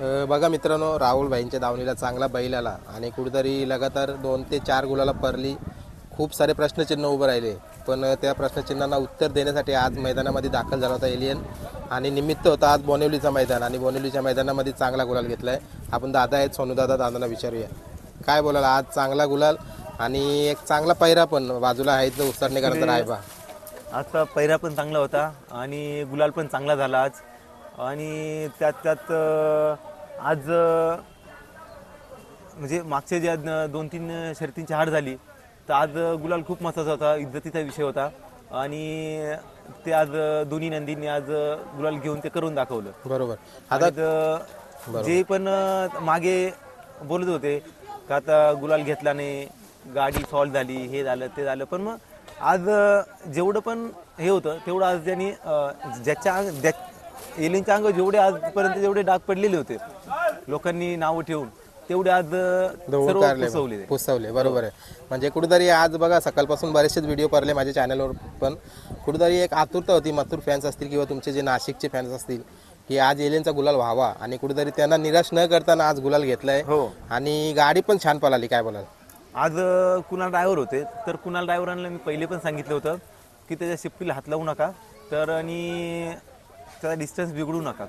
बघा मित्रांनो, राहुल भाईंच्या दावणीला चांगला बैल आला आणि कुठेतरी लगातार 2 ते 4 गुलाला परली. खूप सारे प्रश्नचिन्ह उभं राहिले, पण त्या प्रश्नचिन्हांना उत्तर देण्यासाठी आज मैदानामध्ये दाखल झाला होता एलियन. आणि निमित्त होता आज बोनिवलीचा मैदान, आणि बोनिवलीच्या मैदानामध्ये चांगला गुलाल घेतला आहे. आपण दादा आहेत, सोनू दादांना विचारूया काय बोलाल. आज चांगला गुलाल आणि एक चांगला पैरा पण बाजूला आहे तो उसरणेकरांचा रायबा. आजचा पैरा पण चांगला होता आणि गुलाल पण चांगला झाला आज. आणि त्यात आज म्हणजे मागचे ज्या 2-3 शर्तींची हार झाली, तर आज गुलाल खूप महत्त्वाचा होता, इज्जतीचा विषय होता. आणि ते आज दोन्ही नंदींनी आज गुलाल घेऊन ते करून दाखवलं. बरोबर. आता जे पण मागे बोलत होते का आता गुलाल घेतला नाही, गाडी फॉल्ट झाली, हे झालं ते झालं, पण मग आज जेवढं पण हे होतं तेवढं आज त्यांनी एलियनच्या अंग जेवढे आजपर्यंत जेवढे डाग पडलेले होते लोकांनी नावं ठेवून, तेवढे आज सर्व पुसवले. बरोबर आहे. म्हणजे कुठेतरी आज बघा सकाळपासून बरेचसेच व्हिडिओ पडले माझ्या चॅनलवर, पण कुठेतरी एक आतुरता होती, मथुर फॅन्स असतील किंवा तुमचे जे नाशिकचे फॅन्स असतील, की आज एलियनचा गुलाल व्हावा. आणि कुठेतरी त्यांना निराश न करताना आज गुलाल घेतलाय. हो. आणि गाडी पण छान पळाली. काय बोलाल. आज कुणाल ड्रायव्हर होते, तर कुणाल ड्रायव्हरांना मी पहिले पण सांगितलं होतं की त्याच्या शिफ्टीला हात लावू नका, तर आणि त्याचा डिस्टन्स बिघडू नका.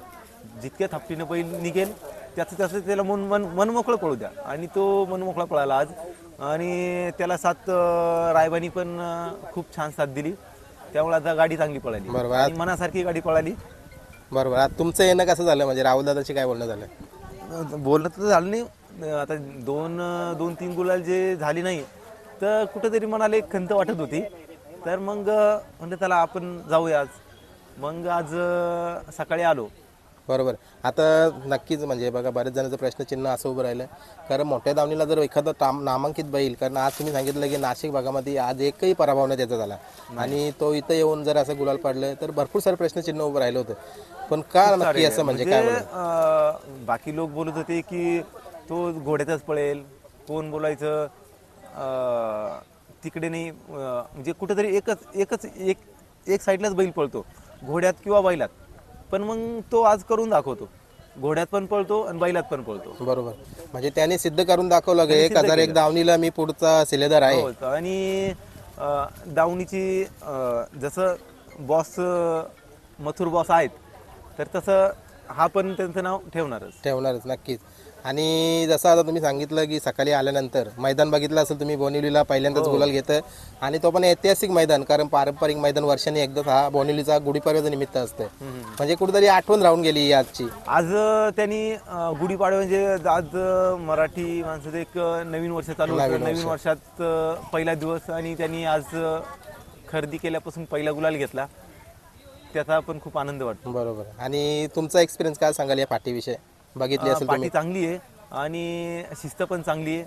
जितक्या थापटीनं बैल निघेल त्याचं त्याला मन मोकळं पळू द्या. आणि तो मन मोकळा पळाला आज. आणि त्याला साथ रायबानी पण खूप छान साथ दिली, त्यामुळे आता गाडी चांगली पळाली. बरोबर. आणि मनासारखी गाडी पळाली. बरोबर. आता तुमचं येणं कसं झालं, म्हणजे राहुल दादाशी काय बोलणं झालं. बोलणं तर झालं नाही. आता 2-3 गुलाल जे झाली नाही, तर कुठेतरी मनाला एक खंत वाटत होती. तर मग म्हणजे त्याला आपण जाऊया आज. मग आज सकाळी आलो. बरोबर. आता नक्कीच म्हणजे बघा बरेच जणांचं प्रश्नचिन्ह असं उभं राहिलं, कारण मोठ्या दावणीला जर एखादा नामांकित बैल, कारण आज तुम्ही सांगितलं की नाशिक भागामध्ये आज एकही पराभव नाही त्याचा झाला, आणि तो इथं येऊन जर असं गुलाल पडलं तर भरपूर सारे प्रश्नचिन्ह उभं राहिलं होतं. पण का नक्की असं, म्हणजे काय बाकी लोक बोलत होते की तो घोड्यातच पळेल, कोण बोलायचं तिकडे नाही, म्हणजे कुठेतरी एक साईडलाच बैल पळतो, घोड्यात किंवा बैलात. पण मग तो आज करून दाखवतो, घोड्यात पण पळतो आणि बैलात पण पळतो. बरोबर. म्हणजे त्याने सिद्ध करून दाखवलं की 1001 दावणीला मी पुढचा सिलेदार आहे. आणि दावणीची जसं बॉस मथुर बॉस आहेत, तर तसं हा पण त्यांचं नाव ठेवणारच नक्कीच. आणि जसं आता तुम्ही सांगितलं की सकाळी आल्यानंतर मैदान बघितलं असेल तुम्ही, बोनिवलीला पहिल्यांदाच गुलाल घेतं, आणि तो पण ऐतिहासिक मैदान, कारण पारंपरिक मैदान वर्षांनी एकदाच हा बोनिवलीचा गुढीपाडव्याचं निमित्त असतं. म्हणजे कुठेतरी आठवण राहून गेली आजची. आज त्यांनी गुढीपाडवा म्हणजे आज मराठी माणसाचं एक नवीन वर्ष चालू होतं. नवीन वर्षात पहिला दिवस, आणि त्यांनी आज खरेदी केल्यापासून पहिला गुलाल घेतला, त्याचा पण खूप आनंद वाटतो. बरोबर. आणि तुमचा एक्सपिरियन्स काय सांगाल या पाठीविषयी. बघितली असेल पाठी चांगली आहे आणि शिस्त पण चांगली आहे,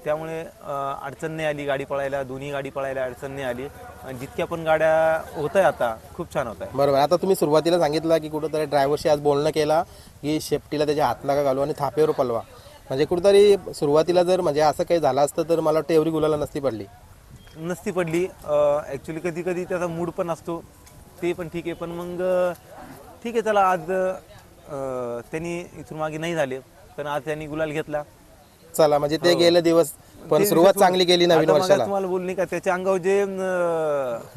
त्यामुळे अडचण नाही आली गाडी पळायला. दोन्ही गाडी पळायला अडचण नाही आली, आणि जितक्या पण गाड्या होत आहे आता खूप छान होत आहे. बरोबर. आता तुम्ही सुरुवातीला सांगितलं की कुठेतरी ड्रायव्हरशी आज बोलणं केला की शेफ्टीला त्याच्या हात नका घालू आणि थापेवर पलवा. म्हणजे कुठेतरी सुरुवातीला जर म्हणजे असं काही झालं असतं तर मला वाटतं एवढी गुलाला नसती पडली. ॲक्च्युली कधी कधी त्याचा मूड पण असतो, ते पण ठीक आहे. पण मग ठीक आहे, चला आज त्यांनी इथून मागे नाही झाले, पण आज त्यांनी गुलाल घेतला. चला म्हणजे ते गेले दिवस, पण सुरुवात चांगली केली नवीन वर्षाला. तुम्हाला बोलणे का त्याच्या अंगावर जे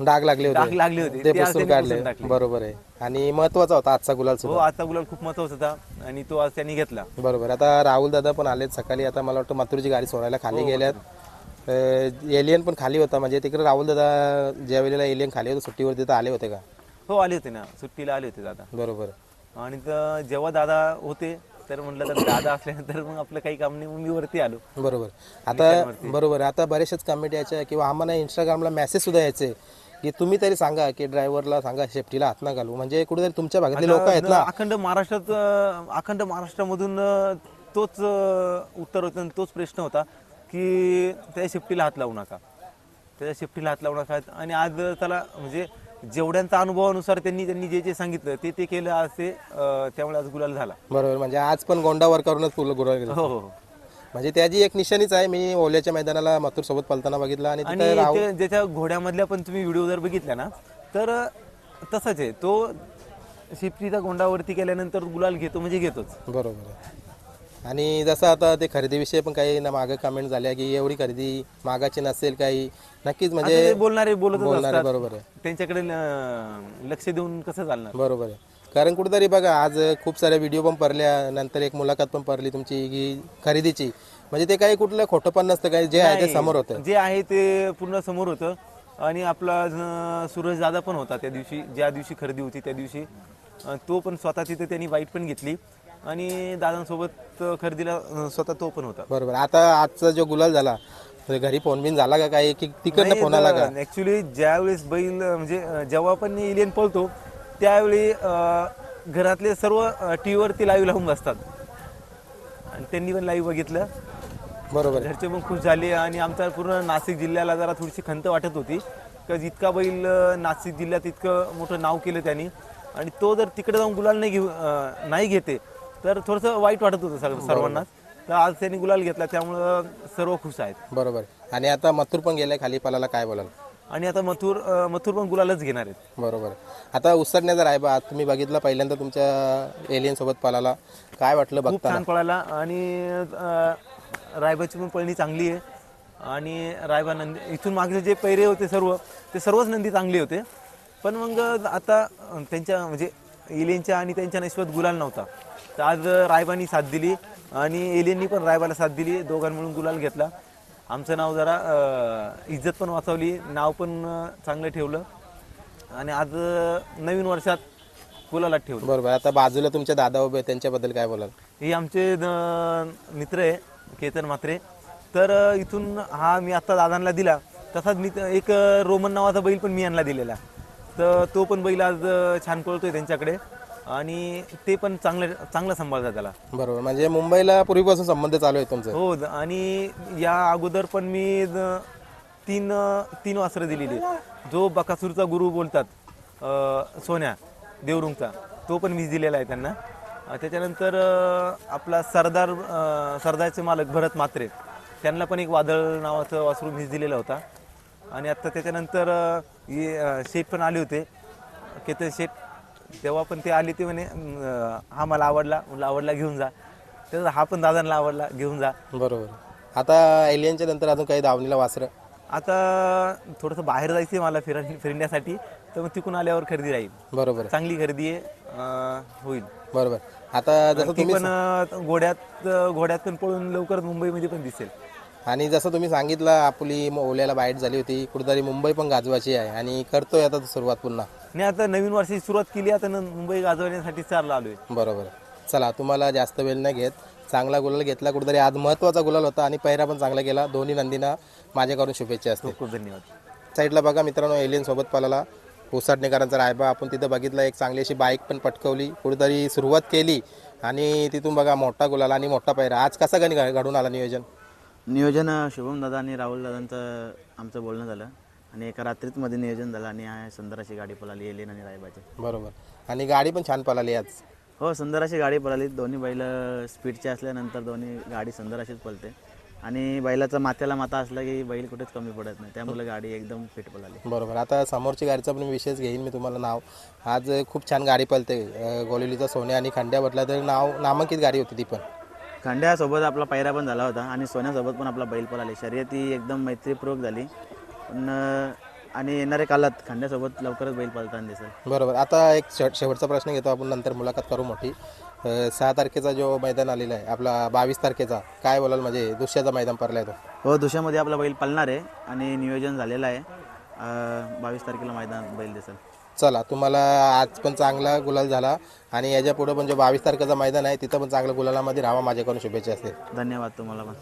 डाग लागले होते ते पुसून काढले. बरोबर आहे. आणि महत्वाचा होता आजचा गुलाल सुद्धा. आजचा गुलाल खूप महत्वाचा होता आणि तो आज त्यांनी घेतला. बरोबर. आता राहुल दादा पण आलेत सकाळी. आता मला वाटतं मथुरची गाडी सोडायला खाली गेल्यात. एलियन पण खाली होता, म्हणजे तिकडे राहुल दादा ज्या वेळेला एलियन खाली होतं सुट्टीवरती तर आले होते का. हो आले होते ना, सुट्टीला आले होते दादा. बरोबर. आणि जेव्हा दादा होते तर म्हटलं तर दादा असल्यानंतर मग आपलं काही काम नाही, मग मी वरती आलो. बरोबर. आता बरोबर. आता बरेचशाच कमेंट यायच्या किंवा आम्हाला इंस्टाग्रामला मेसेज सुद्धा यायचे की तुम्ही तरी सांगा की ड्रायव्हरला सांगा शेफ्टीला हात ना घालू. म्हणजे कुठेतरी तुमच्या भागातले लोक आहेत ना, अखंड महाराष्ट्रामधून तोच उत्तर होतं आणि तोच प्रश्न होता की त्या शेफ्टीला हात लावू नका. आणि आज त्याला म्हणजे जेवढ्यांचा अनुभवानुसार त्यांनी जे सांगितलं ते केलं असे, त्यामुळे आज गुलाल झाला. बरोबर. म्हणजे आज पण गोंडावर करूनच फुल गुलाल गेला. हो. म्हणजे त्याची एक निशाणीच आहे. मी ओल्याच्या मैदानाला मथुर सोबत पलताना बघितला, आणि ज्याच्या घोड्यामधल्या पण तुम्ही व्हिडिओ जर बघितल्या ना, तर तसंच आहे. तो शिफ्टीचा गोंडावरती केल्यानंतर गुलाल घेतो म्हणजे घेतोच. बरोबर आहे. आणि जसं आता ते खरेदीविषयी पण काही ना मागं कमेंट झाल्या की एवढी खरेदी मागाची नसेल काही, नक्कीच आता ते म्हणजे बोलणारे बोलतच बोलणारे असतात. बरोबर आहे. त्यांच्याकडे लक्ष देऊन कसं चालणार. बरोबर आहे. कारण कुठेतरी बघा आज खूप साऱ्या व्हिडिओ पण पडल्या, नंतर एक मुलाखत पण पडली तुमची की खरेदीची, म्हणजे ते काही कुठलं खोटं पण नसतं, काही जे आहे ते समोर होतं. जे आहे ते पूर्ण समोर होतं. आणि आपला सूरज दादा पण होता त्या दिवशी, ज्या दिवशी खरेदी होती त्या दिवशी. तो पण स्वतः तिथे त्यांनी बाईट पण घेतली आणि दादांसोबत खरेदीला स्वतः तो पण होता. बरोबर. आता आजचा जो गुलाल झाला तर घरी फोन बिन झाला का काही की तिकडनं फोन आला का? ऍक्च्युली ज्यावेळेस बैल म्हणजे जेव्हा पण एलियन पळतो त्यावेळी घरातले सर्व टीव्हीवरती लाईव्ह लावून बसतात आणि त्यांनी पण लाईव्ह बघितलं. बरोबर आहे. घरचे पण खुश झाले आणि आमच्या पूर्ण नाशिक जिल्ह्याला जरा थोडीशी खंत वाटत होती की जितका बैल नाशिक जिल्ह्यात इतकं मोठं नाव केलं त्यांनी आणि तो जर तिकडे जाऊन गुलाल नाही घेते तर थोडंसं वाईट वाटत होतं सर्वांनाच. तर आज त्यांनी गुलाल घेतला त्यामुळं सर्व खुश आहेत. बरोबर. आणि आता मथुर पण गेलाय खाली पलाला, काय बोलाल? आणि आता मथुर पण गुलालच घेणार आहेत. बरोबर. आता उसरण्याचा रायबा आज तुम्ही बघितला पहिल्यांदा तुमच्या एलियन सोबत पलाला, काय वाटलं खूप बघताना? छान पळाला आणि रायबाची पण पळणी चांगली आहे. आणि रायबा नंदी इथून मागचे जे पैरे होते ते सर्वच नंदी चांगले होते. पण मग आता त्यांच्या म्हणजे एलियनच्या आणि त्यांच्या नशिबात गुलाल नव्हता, तर आज रायबानी साथ दिली आणि एलियननी पण रायबाला साथ दिली. दोघांमिळून गुलाल घेतला. आमचं नाव जरा इज्जत पण वाचवली, नाव पण चांगलं ठेवलं आणि आज नवीन वर्षात गुलालात ठेवलं. बरोबर. आता बाजूला तुमच्या दादा उभे, त्यांच्याबद्दल काय बोलाल? हे आमचे मित्र आहे केतन म्हात्रे. तर इथून हा मी आत्ता दादांना दिला, तसाच मी एक रोमन नावाचा बैल पण मी यांना दिलेला. तर तो पण बैल आज छान पळतोय त्यांच्याकडे आणि ते पण चांगलं सांभाळतात त्याला. बरोबर. म्हणजे मुंबईला पूर्वीपासून संबंध चालू आहे तुमचं? हो. आणि या अगोदर पण मी तीन वासरं दिलेली. जो बकासूरचा गुरु बोलतात सोन्या देवरुंगचा, तो पण मीच दिलेला आहे त्यांना. त्याच्यानंतर आपला सरदारचे मालक भरत म्हात्रे, त्यांना पण एक वादळ नावाचं वासरू मीच दिलेला होता. आणि आता त्याच्यानंतर शेठ पण आले होते, केतन शेठ. तेव्हा पण ते आले, ते म्हणे हा मला आवडला, म्हणलं आवडला घेऊन जा. त्याचा हा पण दादांना आवडला, घेऊन जा. बरोबर. आता एलियनच्या नंतर अजून काही दावणीला वासरं? आता थोडंसं बाहेर जायचं आहे मला फिरण्यासाठी, तर मग तिकून आल्यावर खरेदी राहील. बरोबर. चांगली खरेदी आहे, होईल. बरोबर. आता जसं ती तुम्ही पण घोड्यात पण पळून लवकरच मुंबईमध्ये पण दिसेल. आणि जसं तुम्ही सांगितलं आपली ओल्याला बाईट झाली होती, कुठेतरी मुंबई पण गाजवायची आहे आणि करतोय आता सुरुवात पुन्हा. नाही, आता नवीन वर्षाची सुरुवात केली, आता मुंबई गाजवण्यासाठी चालला आलोय. बरोबर. चला, तुम्हाला जास्त वेळ नाही घेत, चांगला गुलाल घेतला कुठेतरी, आज महत्त्वाचा गुलाल होता आणि पहिरा पण चांगला गेला. दोन्ही नंदींना माझ्याकडून शुभेच्छा असतील. खूप धन्यवाद. साईडला बघा मित्रांनो, एलियन सोबत पळाला उसाटणेकरांचा रायबा. आपण तिथं बघितलं, एक चांगली अशी बाईक पण पटकवली, कुठेतरी सुरुवात केली आणि तिथून बघा मोठा गुलाल आणि मोठा पहिरा. आज कसा घडून आला नियोजन? शुभम दादा आणि राहुल दादांचं आमचं बोलणं झालं आणि एका रात्रीत मध्ये नियोजन झालं आणि सुंदर अशी गाडी पळाली एलियन आणि रायबाची. बरोबर. आणि गाडी पण छान पळाली आज. हो, सुंदर अशी गाडी पळाली. दोन्ही बैल स्पीडचे असल्यानंतर दोन्ही गाडी सुंदर अशीच पळते आणि बैलाचा माथ्याला माथा असला की बैल कुठेच कमी पडत नाही, त्यामुळे गाडी एकदम फिट पळाली. बरोबर. आता समोरची गाडीचा पण विशेष घेईन मी तुम्हाला नाव. आज खूप छान गाडी पळते. गोलिवलीचा सोन्या आणि खंड्या म्हटला तर नामांकित गाडी होती ती पण. खंड्यासोबत आपला पायरा पण झाला होता आणि सोन्यासोबत पण आपला बैल पळाली. शर्यती एकदम मैत्रीपूर्वक झाली. पण आणि येणाऱ्या काळात खंड्यासोबत लवकरच बैल पळताना दिसेल. बरोबर. आता एक शेवटचा प्रश्न घेतो आपण, नंतर मुलाखत करू मोठी. 6 तारखेचा जो मैदान आलेला आहे आपला, 22 तारखेचा, काय बोलाल? म्हणजे दुसऱ्याचा मैदान पडलाय तो. हो, दुसऱ्यामध्ये आपला बैल पळणार आहे आणि नियोजन झालेलं आहे. 22 तारखेला मैदान बैल दिसेल. चला, तुम्हाला आज पण चांगला गुलाल झाला आणि याच्या पुढे पण जो 22 तारखेचा मैदान आहे तिथं पण चांगलं गुलालामध्ये राहावा, माझ्याकडून शुभेच्छा असतील. धन्यवाद तुम्हाला पण.